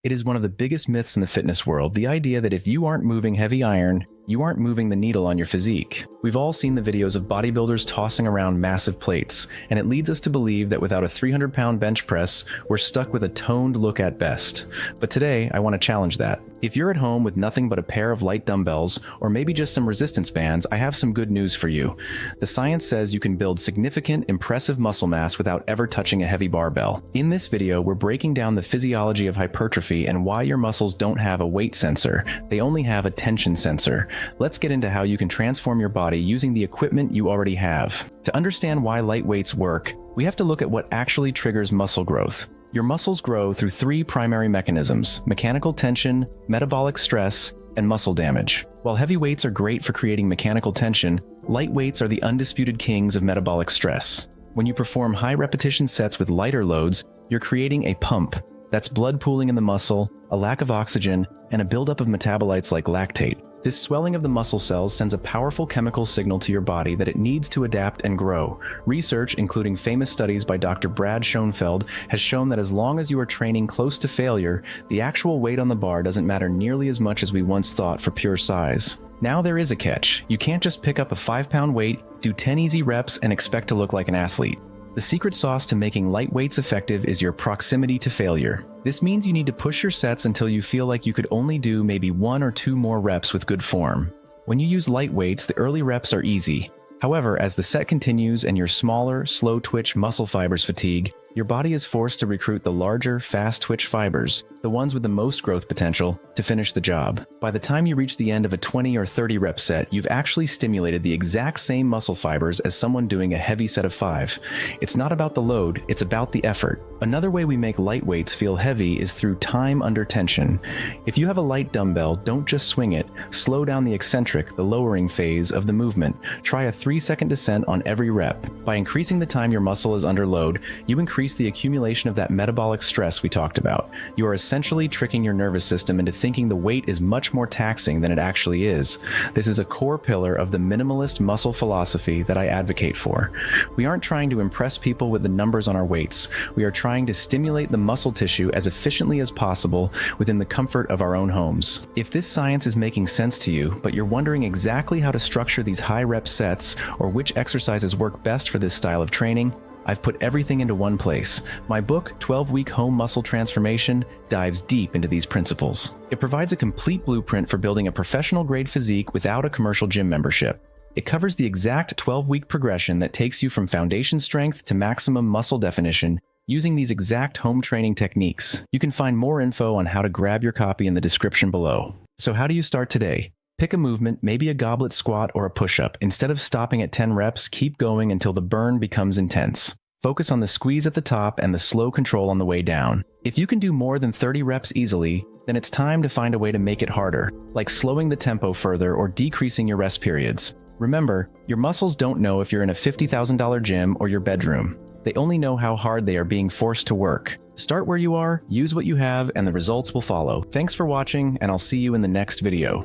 It is one of the biggest myths in the fitness world, the idea that if you aren't moving heavy iron, you aren't moving the needle on your physique. We've all seen the videos of bodybuilders tossing around massive plates, and it leads us to believe that without a 300-pound bench press, we're stuck with a toned look at best. But today, I want to challenge that. If you're at home with nothing but a pair of light dumbbells, or maybe just some resistance bands, I have some good news for you. The science says you can build significant, impressive muscle mass without ever touching a heavy barbell. In this video, we're breaking down the physiology of hypertrophy and why your muscles don't have a weight sensor. They only have a tension sensor. Let's get into how you can transform your body using the equipment you already have. To understand why light weights work, we have to look at what actually triggers muscle growth. Your muscles grow through three primary mechanisms: mechanical tension, metabolic stress, and muscle damage. While heavy weights are great for creating mechanical tension, light weights are the undisputed kings of metabolic stress. When you perform high repetition sets with lighter loads, you're creating a pump. That's blood pooling in the muscle, a lack of oxygen, and a buildup of metabolites like lactate. This swelling of the muscle cells sends a powerful chemical signal to your body that it needs to adapt and grow. Research, including famous studies by Dr. Brad Schoenfeld, has shown that as long as you are training close to failure, the actual weight on the bar doesn't matter nearly as much as we once thought for pure size. Now there is a catch. You can't just pick up a 5-pound weight, do 10 easy reps, and expect to look like an athlete. The secret sauce to making light weights effective is your proximity to failure. This means you need to push your sets until you feel like you could only do maybe 1 or 2 more reps with good form. When you use light weights, the early reps are easy. However, as the set continues and your smaller, slow-twitch muscle fibers fatigue, your body is forced to recruit the larger, fast-twitch fibers, the ones with the most growth potential, to finish the job. By the time you reach the end of a 20 or 30 rep set, you've actually stimulated the exact same muscle fibers as someone doing a heavy set of 5. It's not about the load, it's about the effort. Another way we make light weights feel heavy is through time under tension. If you have a light dumbbell, don't just swing it. Slow down the eccentric, the lowering phase of the movement. Try a 3-second descent on every rep. By increasing the time your muscle is under load, you increase the accumulation of that metabolic stress we talked about. You are essentially tricking your nervous system into thinking the weight is much more taxing than it actually is. This is a core pillar of the minimalist muscle philosophy that I advocate for. We aren't trying to impress people with the numbers on our weights. We are trying to stimulate the muscle tissue as efficiently as possible within the comfort of our own homes. If this science is making sense to you, but you're wondering exactly how to structure these high rep sets or which exercises work best for this style of training, I've put everything into one place. My book, 12-Week Home Muscle Transformation, dives deep into these principles. It provides a complete blueprint for building a professional-grade physique without a commercial gym membership. It covers the exact 12-week progression that takes you from foundation strength to maximum muscle definition using these exact home training techniques. You can find more info on how to grab your copy in the description below. So how do you start today? Pick a movement, maybe a goblet squat or a push-up. Instead of stopping at 10 reps, keep going until the burn becomes intense. Focus on the squeeze at the top and the slow control on the way down. If you can do more than 30 reps easily, then it's time to find a way to make it harder, like slowing the tempo further or decreasing your rest periods. Remember, your muscles don't know if you're in a $50,000 gym or your bedroom. They only know how hard they are being forced to work. Start where you are, use what you have, and the results will follow. Thanks for watching, and I'll see you in the next video.